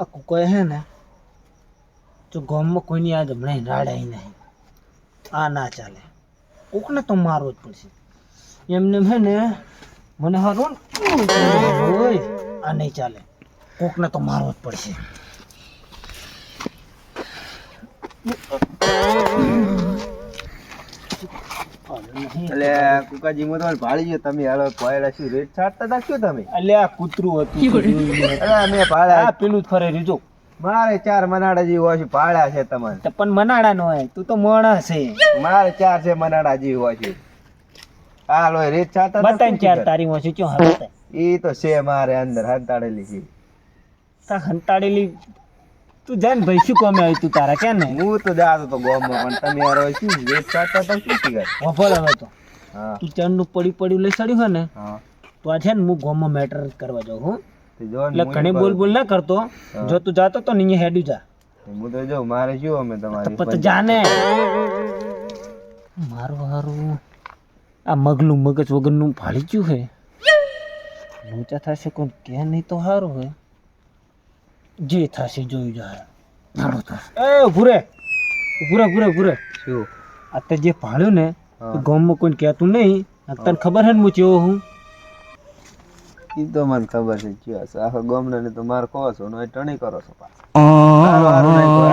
આ કુકોય હે ને તો ગામમાં કોઈની યાદ હમણાં રાડાય નહીં. આ ના ચાલે, કોકને તો મારવો જ પડશે. એમને હે ને મને હારું હોય, આ નહીં ચાલે, કોકને તો મારવો જ પડશે. એટલે કુકાજી મો તમારે ભાળી ગયો તમે હાલો કોયડા શું રેટ છાડતા હતા શું તમે? એટલે આ કૂતરું હતું. અરે મેં ભાળ્યા આ પેલું જ ફરે રીજો. મારે 4 મનાડા જેવું હોય છે ભાળ્યા છે તમારે. તો પણ મનાડા નો હોય, તું તો મોણા છે. મારે 4 છે મનાડા જેવું હોય છે. હાલો રેટ છાડતા હતા બતાઈ 4 તારી માં છે ક્યાં હતા? ઈ તો છે મારે અંદર હંતાડેલી છે. તા હંતાડેલી તું જાન ભાઈ શું કોમે આવી તું તારા ક્યાં ને? હું તો જાતો તો ગામમાં પણ તમે યાર હવે શું રેટ છાડતા હતા શું શીખાય? વફળ હવે તો હા તું ચણનું પડ્યું લઈ સડ્યું હોય ને હા તો આ છે ને હું ગામમાં મેટર કરવા જાઉં હું. તો જો એટલે ઘણી બોલ ના કરતો. જો તું જાતો તો ને અહીંયા હેડ્યું જા. હું તો જો મારે શું અમે તમારી પત જાને મારું હારું આ મગનું મગજ વગરનું ભાળી ગયું હે. લોચા થશે કોણ કે નહીં તો સારું હે. જે થશે જોયું જાય. ભાડો થશે. એ ભૂરે શું આ તે જે ભાળ્યું ને હા. એ ગામમાં કોઈ કહેતું નહીં. તને ખબર હે ને હું ચેવો હું? ઈ તો મને ખબર છે ચિયો છે આખો ગામના ને તો માર કહો છો ને ટણી કરો છો સારું નહીં કહો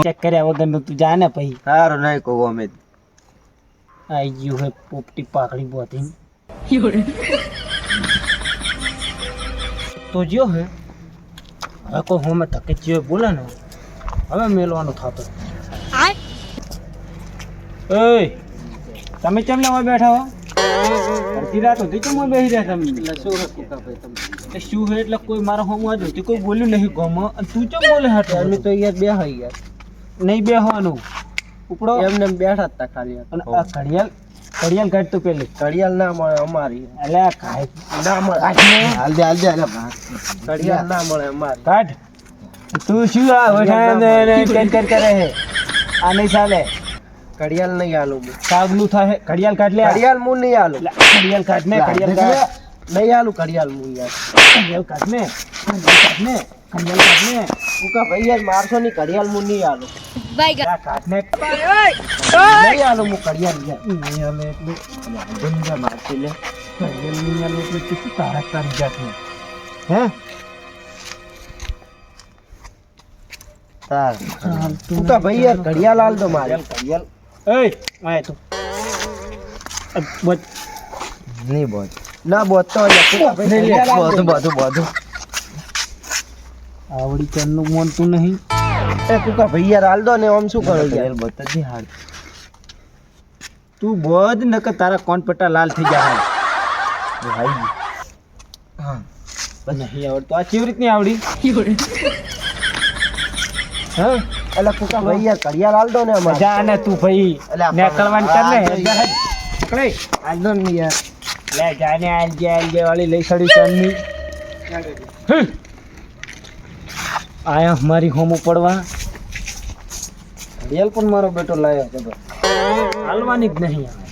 ચેક કર્યા વગરનું તું જાને પછી સારું નહીં કહો અમે આઈ ગયું હે પોપટી પાકડી બોધી તો જો હે હવે કોઈ હોમે ધકે ચીયો બોલે ને હવે મેલવાનું થતો. એ તમે કેમ લેવા બેઠા હો? અડધી રાત સુધી કેમ બેસી રહ્યા તમે? શું હે કુકાભાઈ તમે? શું હે એટલે કોઈ મારા હોમ જ હતી કોઈ બોલ્યું નહીં ગામમાં અને તું કેમ બોલે હાટે? અમે તો યાર બે હોય યાર નહીં બેહવાનું ઉપડો એમને બેઠા હતા ખાલી. અને આ ઘડિયાળ કાઢ તો પેલી ઘડિયાળ ના મળે અમારી એટલે કાઢ ના મળે કાઢ ને હાલ દે ઘડિયાળ ના મળે અમારી કાઢ. તું શું આ વઠા કરે હે? આ નહીં ચાલે. ઘડિયાળ નહીં આલું હું સાગલું થાય. ઘડિયાળ કાઢ લે. ઘડિયાળ હું નહીં આલું ઘડિયાળ કાઢ ને. ઘડિયાળ કાઢ. નહીં આલું ઘડિયાળ હું યાર ઘડિયાળ કાઢ ને. ઘડિયાળ કાઢ ને. ઘડિયાળ કાઢ ને. ઉકા ભાઈ યાર મારશો ની ઘડિયાળ હું નહીં આલું આ કાઢ ને. નહીં આલું હું ઘડિયાળ યાર નહીં આલે એટલે બંધા મારતી લે ઘડિયાળ નહીં આલે એટલે તું શું તારી જાતને હે? તાર ઉકા ભાઈ યાર ઘડિયાળ આલ દો મારે ઘડિયાળ એય આય તું બચ નહીં બોલ ના બોલતો બધું આવડી ચરનું મોનતું નહીં. એ કુકા ભાઈ યાર હાલ દો ને આમ શું કરો યાર બતાજી હાલ તું બોધ નકર તારા કોણ પટ્ટા લાલ થઈ જાય. ભાઈ હા નહીં આવડતું. આ કેવી રીતની આવડી? હા એટલે કુકા ભાઈ યાર ઘડિયાળ હાલ દો ને અમારે જા ને તું ભાઈ અલા, નેકળવાન કર ને. પકડે હાલ દો ને યાર લે જાને આલ જે વાળી લઈ સડી ચણની આયા મારી હોમો પડવા. ઘડિયાળ પણ મારો બેટો લાયો છે હાલવાની જ નહીં આવે.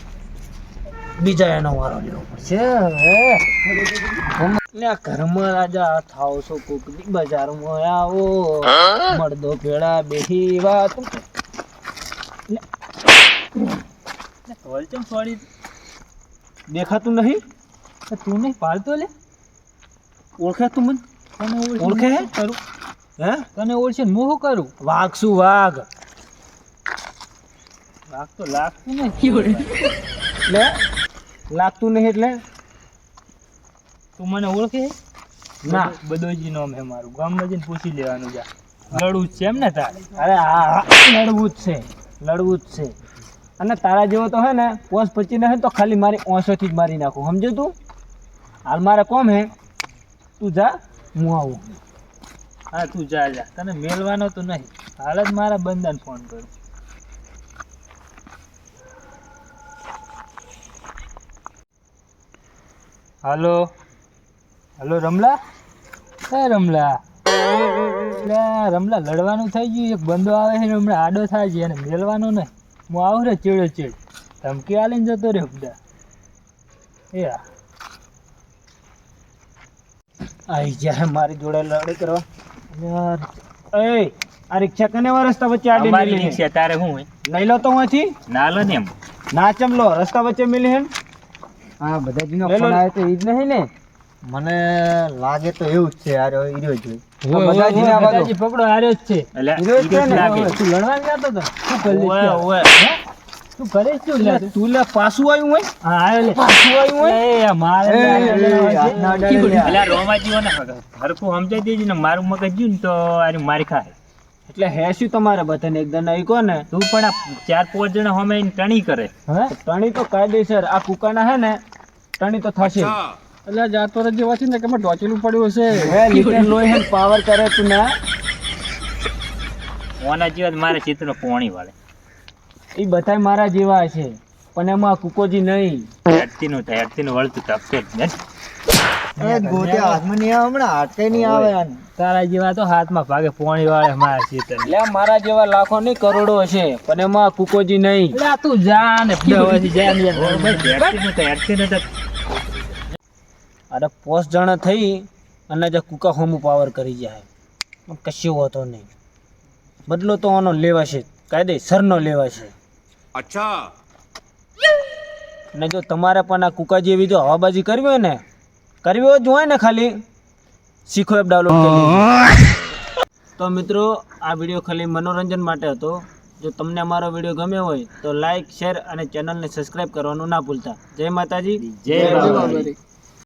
બીજા એનો વારો લેવો પડશે. આ ઘરમાં રાજા થાવ છો કોક દી બજારમાં આવો મળદો ભેળા બેહી વાત વળચમ સોડી દેખાતું નહીં. તું નહીં પાડતો લે. ઓળખે તું મને? ઓળખે હે કરું હે? તને ઓળખે હું શું કરું? વાઘ શું વાઘ? વાઘ તો લાગતું નહીં. લે લાગતું નહીં એટલે તું મને ઓળખે? ના બદોજી નામ હે મારું. ગામમાં જઈને પૂછી લેવાનું જા. લડવું જ છે એમ ને તારે? અરે હા લડવું જ છે. અને તારા જેવો તો હે ને પોસ પચી ને તો ખાલી મારી ઓંસોથી જ મારી નાખું. સમજો તું? હાલ મારે કોમ હે તું જા હું આવું. હા તું જા તને મેળવાનો તો નહીં. હાલ જ મારા બંદાને ફોન કરું. હાલો રમલા. હે રમલા એટલે રમલા લડવાનું થઈ ગયું. એક બંદો આવે છે હમણાં આડો થાય છે એને મેળવાનો નહીં. હું આવું રે ચેડ ધમકી આલીને જતો રે બધા. એ આવી જાય મારી જોડે લડાઈ કરવા. યાર એ આ રિક્ષા કને વા રસ્તા વચ્ચે આડી અમારી મેલી રિક્ષા તારે શું હોય લઈ લો તો અહીંથી ના લો ને એમ ના ચમલો રસ્તા વચ્ચે મેલી હે હા બધાજીનો લઈ લો. ફોન આવે તો ઈ જ નહીં ને મને લાગે તો એવું જ છે યાર ઈ રહ્યો જોઈ ઓય, બધાજીને ઓય, આ બાજુ. બધાજી પકડો હાર્યો જ છે એટલે હીરો જ છે ને? લાગે ઓય, તું લડવા જતો તો શું કરી ઓય, ઓય. તું કરે શું લે તું લે પાછું આવ્યું હોય હા આવ્યો લે પાછું આવ્યું હોય એ મારે એ, હાથના અડાડે લે. એટલે આ રોમાજીઓને હરખું સમજાઈ દેજે ને મારું મગજ જ્યું ને તો આરી મારી ખાય એટલે હે શું તમારે બધાને એકદમ નહીં કહો ને તું પણ આ 4-5 જણા હોમે આઈને ટણી કરે હે ટણી તો કાયદેસર આ કુકાના હે ને ટણી તો થશે એટલે જાતો રે જેવા છે ને કે ટોચેલું પડ્યું હશે હે લીટર લોહી હે પાવર કરે તું ના ઓના જેવા જ મારે ચિત્ર પોણી વાળે એ બધાય મારા જેવા છે પણ એમાં આ કુકોજી નહીં હેડતીનું વળતું તપતો જ ને એ ગોત્યા હાથમાં નહીં આવે હમણાં હાટકે નહીં આવે યાર. તારા જેવા તો હાથમાં ભાગે પોણી વાળે મારા ચિત્ર એટલે મારા જેવા લાખો નહીં કરોડો હશે પણ એમાં આ કુકોજી નહીં એટલે તું જા ને હેડતીનું તો અરે પોસ જણા થઈ અને જે કુકા હોમું પાવર કરી જાય પણ કશું હોતો નહીં બદલો તો આનો લેવાશે કાયદેસરનો લેવાશે अच्छा અને જો તમારે પણ આ કુકા જેવી જો હવાબાજી કરવી હોય ને કરવી હોય જ હોય ને ખાલી શીખો એપ ડાઉનલોડ કરી લેજો. તો મિત્રો આ વિડીયો ખાલી મનોરંજન માટે હતો જો તમને અમારો વિડીયો ગમ્યો હોય તો લાઈક શેર અને ચેનલને સબસ્ક્રાઈબ કરવાનું ના ભૂલતા જય માતાજી જય બાબારી.